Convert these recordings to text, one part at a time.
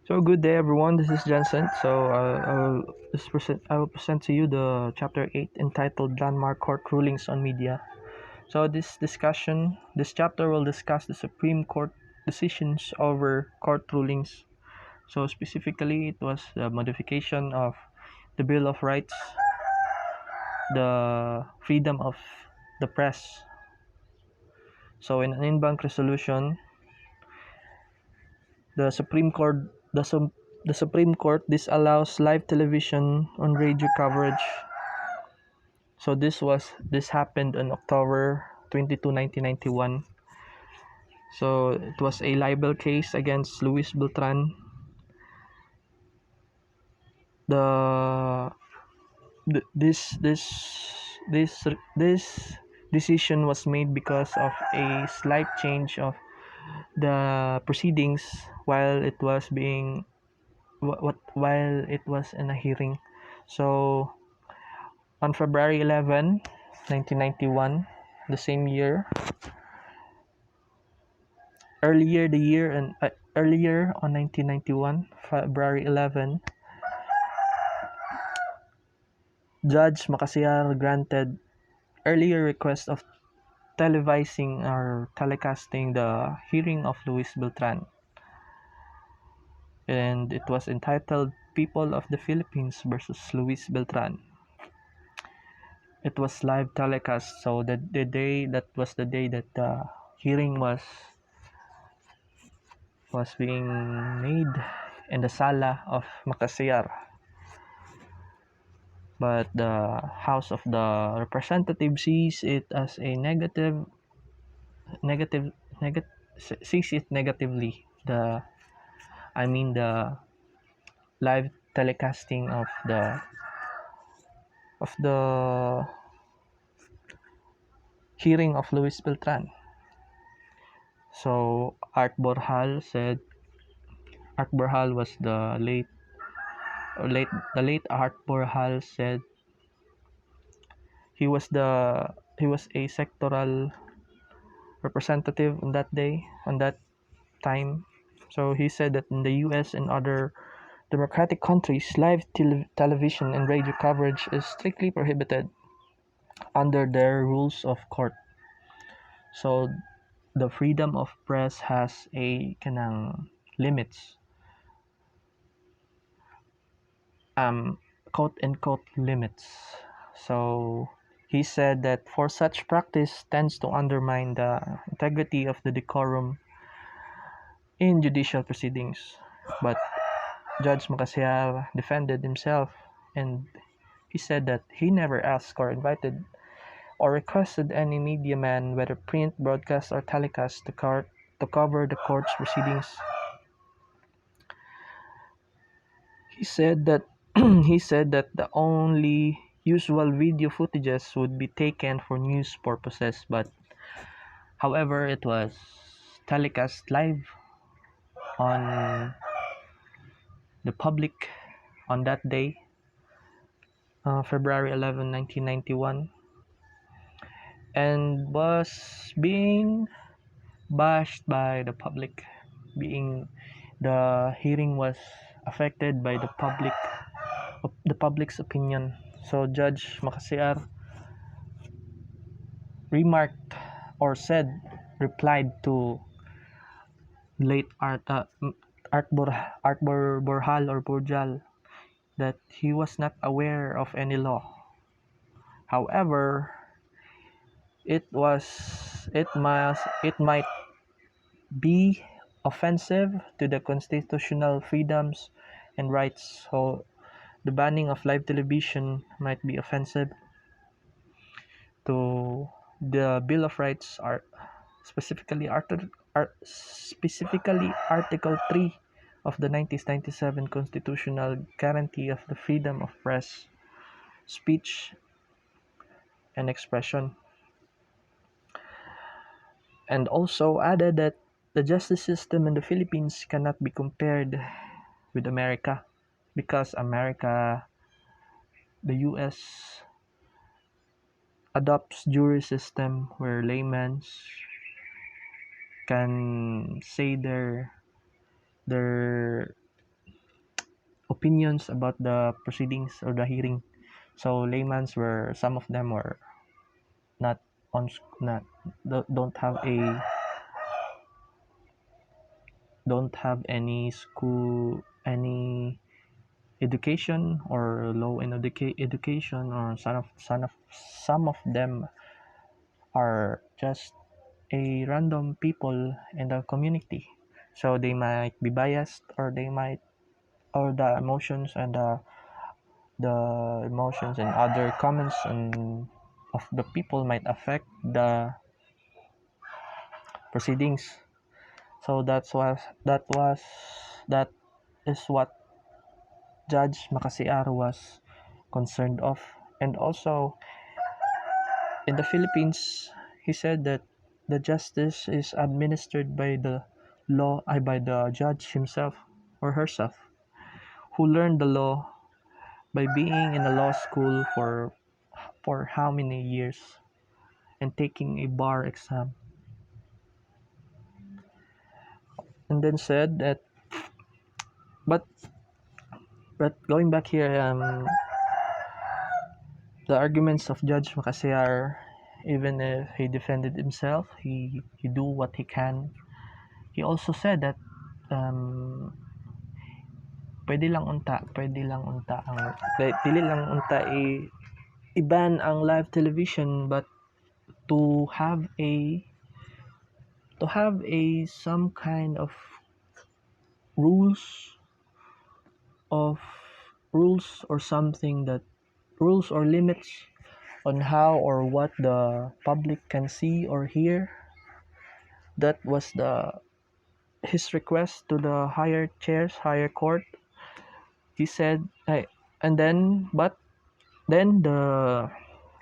So good day, everyone. This is Jensen. I will present to you the chapter 8 entitled Landmark Court Rulings on Media. So this chapter will discuss the Supreme Court decisions over court rulings. So specifically, it was the modification of the Bill of Rights, the freedom of the press. So in an in-bank resolution, the Supreme Court the Supreme Court disallows live television on radio coverage. So this happened on October 22, 1991. So it was a libel case against Luis Beltran. The th- this decision was made because of a slight change of the proceedings while it was being while it was in a hearing. So on February 11, 1991, the same year, earlier on 1991, February 11, Judge Macasiar granted earlier request of televising or telecasting the hearing of Luis Beltran, and it was entitled People of the Philippines versus Luis Beltran. It was live telecast, so the day that was the day that the hearing was being made in the sala of Macasiar. But the House of the Representatives sees it as a negative negative sees it negatively. The live telecasting of the hearing of Luis Beltran. So Art Borjal was the late Art Borjal said he was a sectoral representative on that time. So he said that in the US and other democratic countries, live television and radio coverage is strictly prohibited under their rules of court. So the freedom of press has a kanang limits, um quote unquote limits. So he said that for such practice tends to undermine the integrity of the decorum in judicial proceedings. But Judge Macasiar defended himself, and he said that he never asked or invited or requested any media man, whether print, broadcast, or telecast, to cover the court's proceedings. He said that he said that the only usual video footages would be taken for news purposes, but however, it was telecast live on the public on that day, February 11, 1991, and was being bashed by the public. Being the hearing was affected by the public's opinion. So Judge Macasiar remarked or said replied to late Borjal or Borjal that he was not aware of any law. However, it might be offensive to the constitutional freedoms and rights. So the banning of live television might be offensive to the Bill of Rights, are specifically Article 3 of the 1997 constitutional guarantee of the freedom of press, speech, and expression, and also added that the justice system in the Philippines cannot be compared with America, because the US adopts jury system where laymen can say their opinions about the proceedings or the hearing. So layman's were some of them were not not don't have a don't have any school any education or low in education, or some of them are just a random people in the community, so they might be biased, or they might or the emotions and other comments and of the people might affect the proceedings. So that is what Judge Macasiar was concerned of. And also in the Philippines, he said that the justice is administered by the by the judge himself or herself, who learned the law by being in a law school for how many years and taking a bar exam. And then said that, but going back here, the arguments of Judge Macasiar, even if he defended himself, he do what he can. He also said that um, pwede lang unta ang dili lang unta i-ban ang live television, but to have a some kind of rules of rules or something, that rules or limits on how or what the public can see or hear. That was the his request to the higher court. He said, and then but then the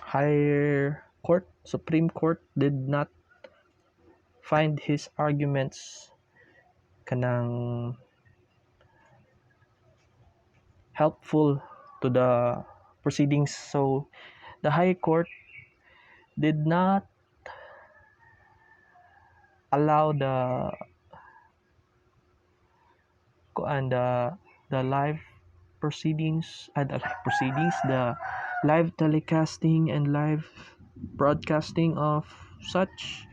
higher court, Supreme Court, did not find his arguments kanang helpful to the proceedings. So the high court did not allow and the live the live telecasting and live broadcasting of such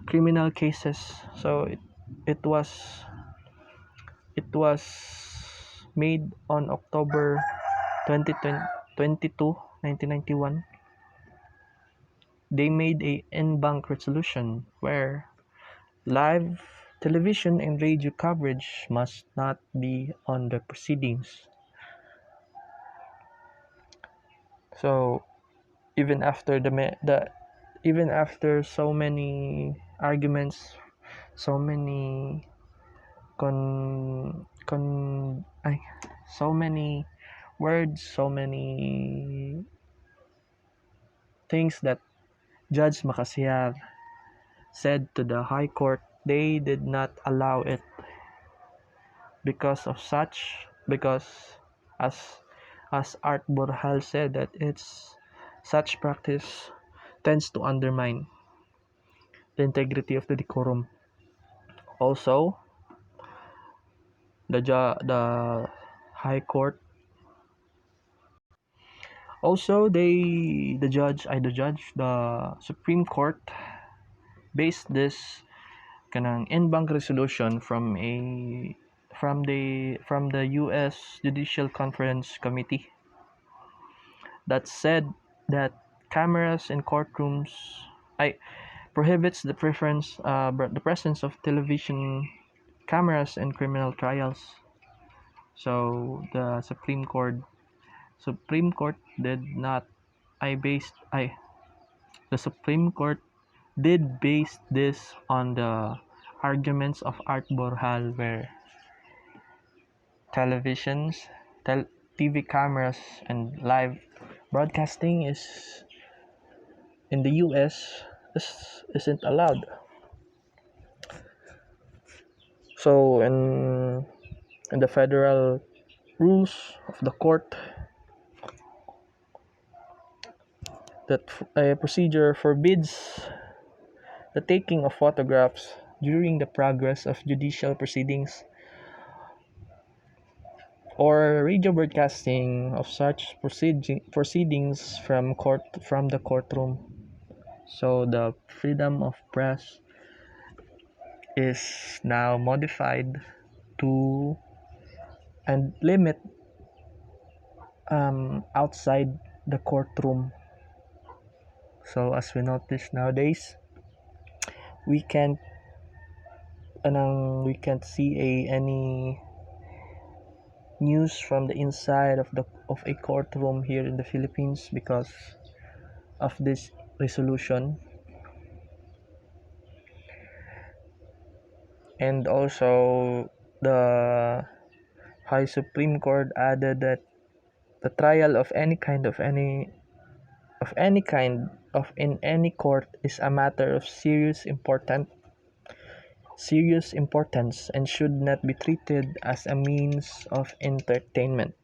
criminal cases. So it was it was made on October 2022, 1991. They made a en banc resolution where live television and radio coverage must not be on the proceedings. So even after even after so many arguments, so many con con ay, so many words, so many things that Judge Macasiar said to the High Court, they did not allow it because as Art Borjal said, that it's such practice tends to undermine the integrity of the decorum. Also, the High Court, also the Supreme Court based this kanang en banc resolution from the US Judicial Conference Committee that said that cameras in courtrooms I prohibits the presence of television cameras in criminal trials. So the Supreme Court did not I based I the Supreme Court did base this on the arguments of Art Borjal, where televisions, TV cameras, and live broadcasting is in the US isn't allowed. So in the federal rules of the court, that a procedure forbids the taking of photographs during the progress of judicial proceedings or radio broadcasting of such proceedings from the courtroom. So the freedom of press is now modified to and limit outside the courtroom. So as we notice nowadays, we can't we can't see any news from the inside of a courtroom here in the Philippines because of this resolution. And also the High Supreme Court added that the trial of any kind of in any court is a matter of serious importance and should not be treated as a means of entertainment.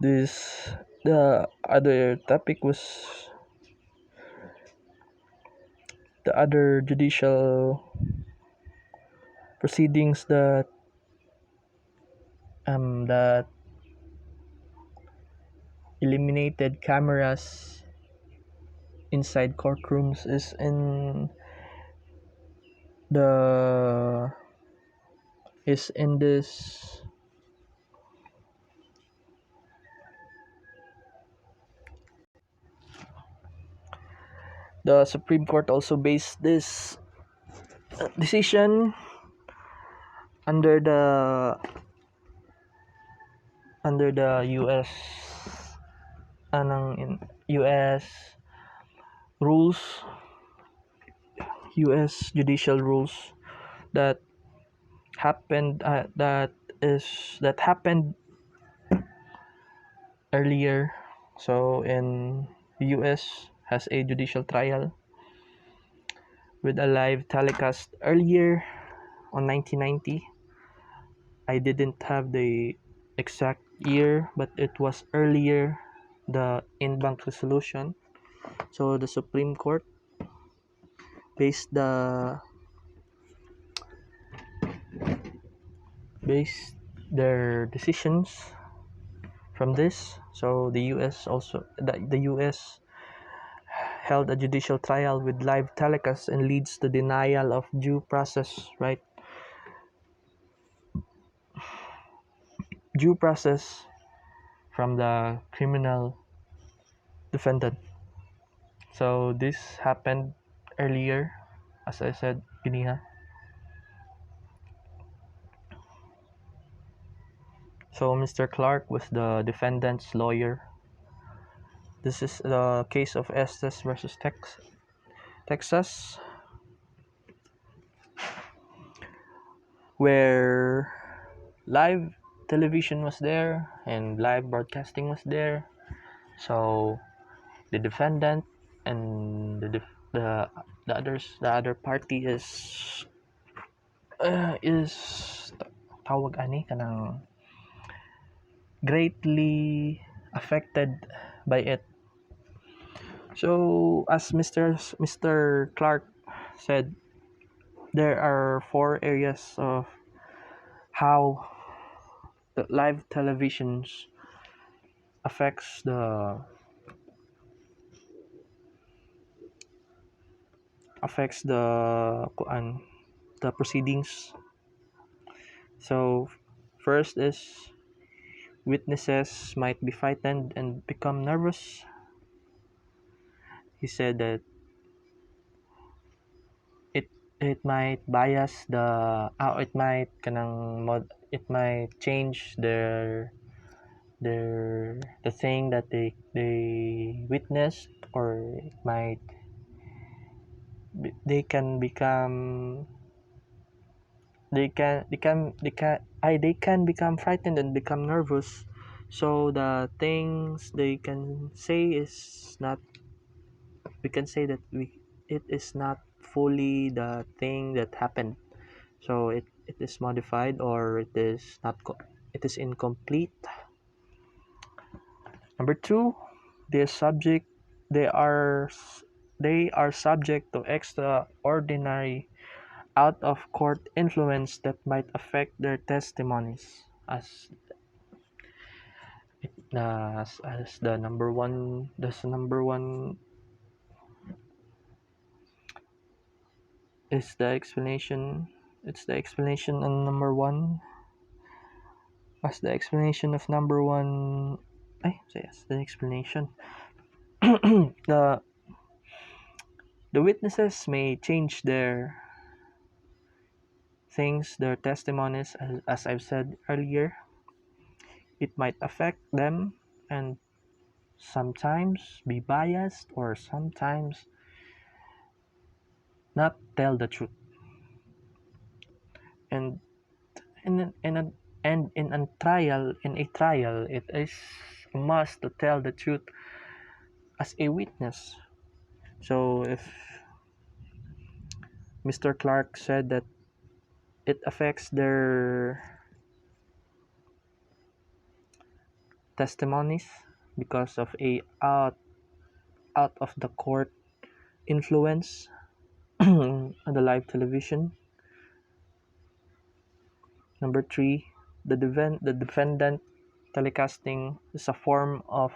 This the other topic was the other judicial proceedings that eliminated cameras inside courtrooms the is in this the Supreme Court also based this decision under the US US rules, US judicial rules that happened earlier. So in US has a judicial trial with a live telecast earlier on 1990. I didn't have the exact year, but it was earlier the in-bank resolution. So the Supreme Court based the based their decisions from this. So the US held a judicial trial with live telecast and leads to denial of due process from the criminal defendant. So this happened earlier, as I said, Giniha. So Mr. Clark was the defendant's lawyer. This is the case of Estes versus Texas, where live television was there and live broadcasting was there. So the defendant and the other party is tawag ani kanang greatly affected by it. So as Mr. Clark said, there are four areas of how the live televisions affects the proceedings. So first is witnesses might be frightened and become nervous. He said that it it might bias it might change the thing that they witnessed, or it might they can become they can become frightened and become nervous. So the things they can say is not we can say that it is not fully the thing that happened. So it is modified, or it is not it is incomplete. Number two, they are subject they are they are subject to extraordinary out of court influence that might affect their testimonies as the number one. That's the number one is the explanation. It's the explanation on number one. As the explanation of number one. Yes, the explanation. the the witnesses may change their testimonies, as I've said earlier. It might affect them and sometimes be biased or sometimes not tell the truth. And in a trial, it is a must to tell the truth as a witness. So if Mr. Clark said that it affects their testimonies because of a out of the court influence on the live television. Number three, the defendant telecasting is a form of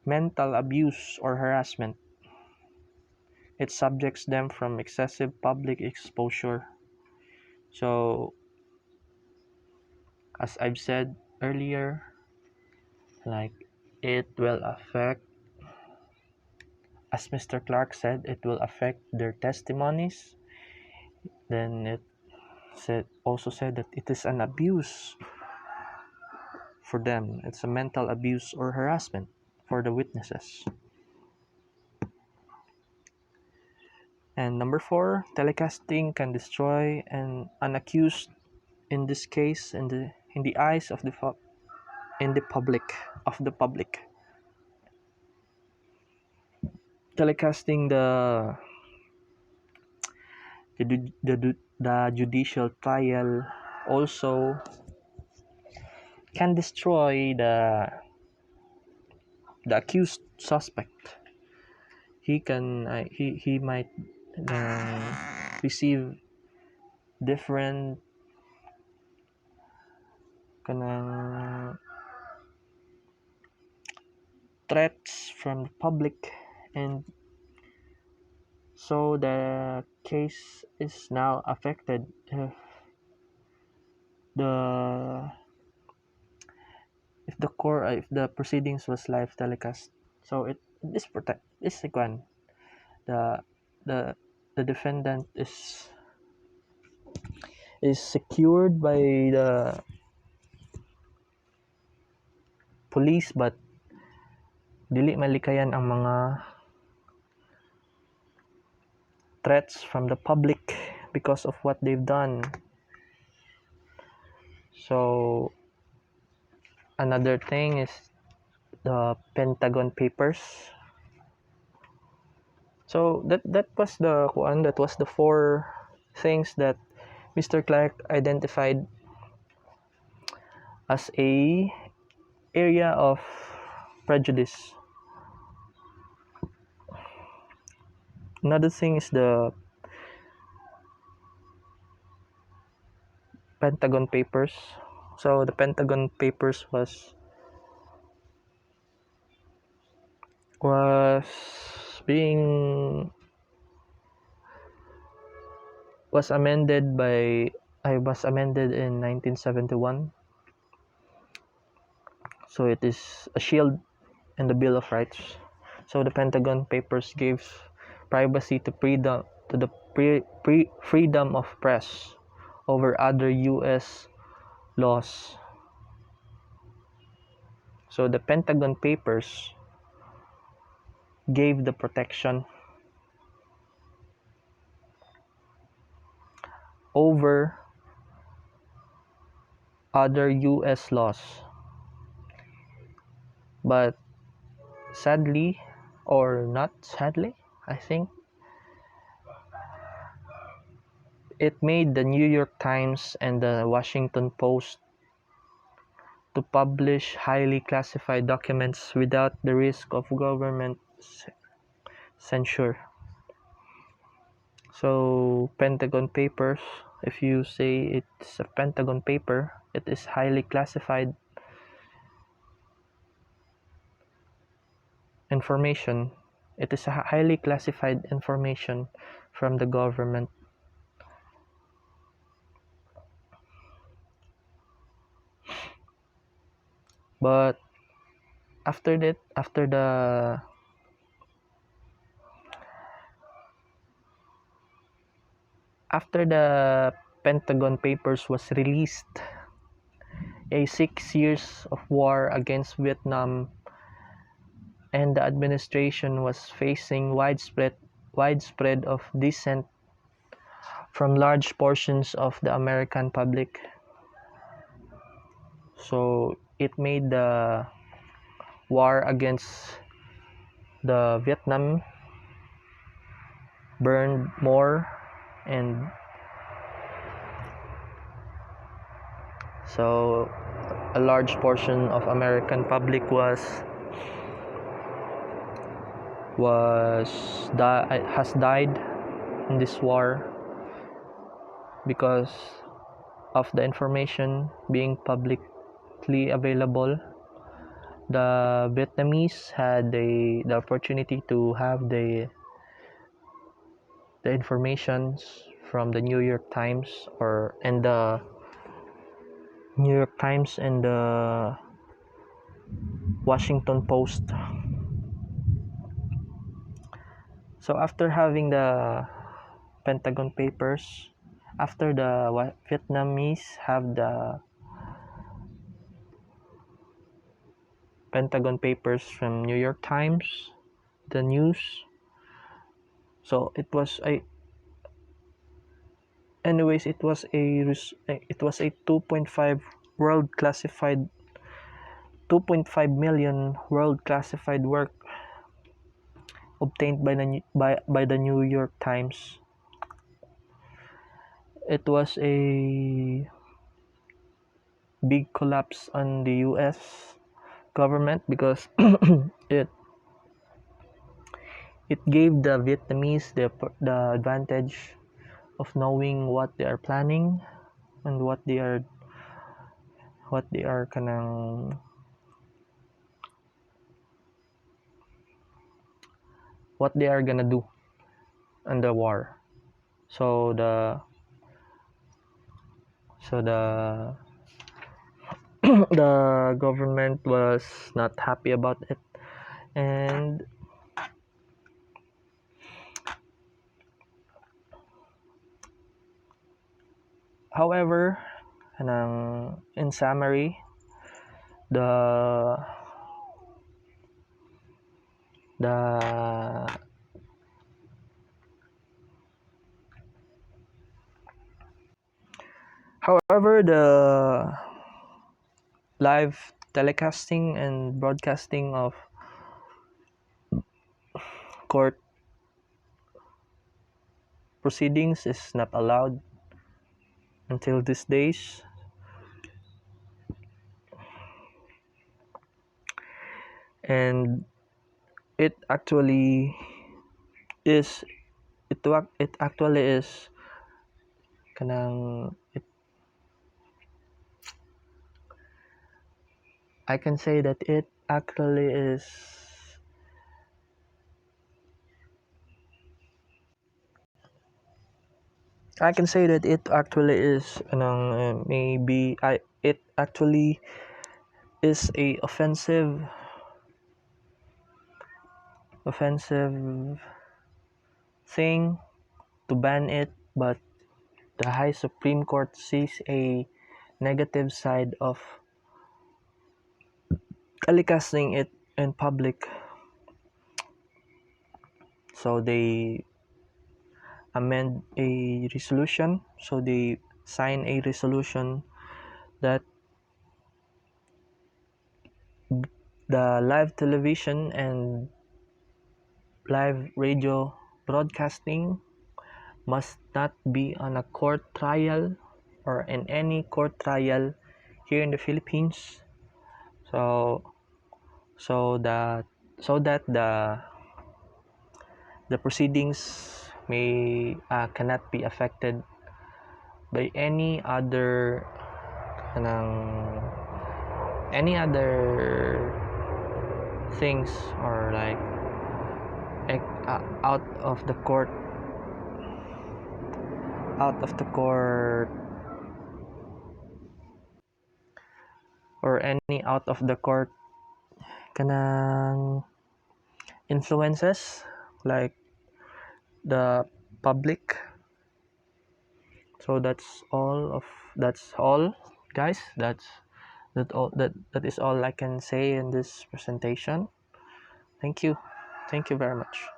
mental abuse or harassment. It subjects them from excessive public exposure. So, as I've said earlier, like it will affect, as Mr. Clark said, it will affect their testimonies. Then it also said that it is an abuse for them. It's a mental abuse or harassment for the witnesses. And number four, telecasting can destroy an accused, in this case in the eyes of the public. Telecasting the judicial trial also can destroy the accused suspect. He might receive different kanang threats from the public, and so the case is now affected the if the proceedings was live telecast. So this protect this one, the the the defendant is secured by the police, but dili malikayan ang mga threats from the public because of what they've done. So another thing is the Pentagon Papers. So that was the four things that Mr. Clark identified as a area of prejudice. Another thing is the Pentagon Papers. So the Pentagon Papers was being was amended in 1971. So it is a shield in the Bill of Rights. So the Pentagon Papers gives privacy to the freedom of press over other U.S. laws. So the Pentagon Papers gave the protection over other U.S. laws. But sadly, or not sadly, I think, it made the New York Times and the Washington Post to publish highly classified documents without the risk of government censure. So Pentagon Papers, if you say it's a Pentagon paper, it is highly classified information. It is a highly classified information from the government. But after that, after the Pentagon Papers was released, a 6 years of war against Vietnam, and the administration was facing widespread of dissent from large portions of the American public. So it made the war against the Vietnam burn more, and so a large portion of American public has died in this war because of the information being publicly available. The Vietnamese had the opportunity to have the informations from the New York Times and the New York Times and the Washington Post. So after having the Pentagon Papers, after the Vietnamese have the Pentagon Papers from New York Times, the news. So it was a anyways it was a 2.5 million world classified work obtained by the New York Times. It was a big collapse on the US government because it gave the Vietnamese the advantage of knowing what they are planning and what they are kanang what they are gonna do in the war. So the the government was not happy about it, and however, in summary, the the however the live telecasting and broadcasting of court proceedings is not allowed until these days. And it actually is it actually is kanang it I can say that it actually is I can say that it actually is maybe it actually is a offensive thing to ban it, but the High Supreme Court sees a negative side of telecasting it in public. So they amend a resolution. So they sign a resolution that the live television and live radio broadcasting must not be on a court trial or in any court trial here in the Philippines. So so that the proceedings cannot be affected by kanang any other things, or like out of the court or any out of the court kanang influences, like the public. So that's all, guys. That is all I can say in this presentation. Thank you very much.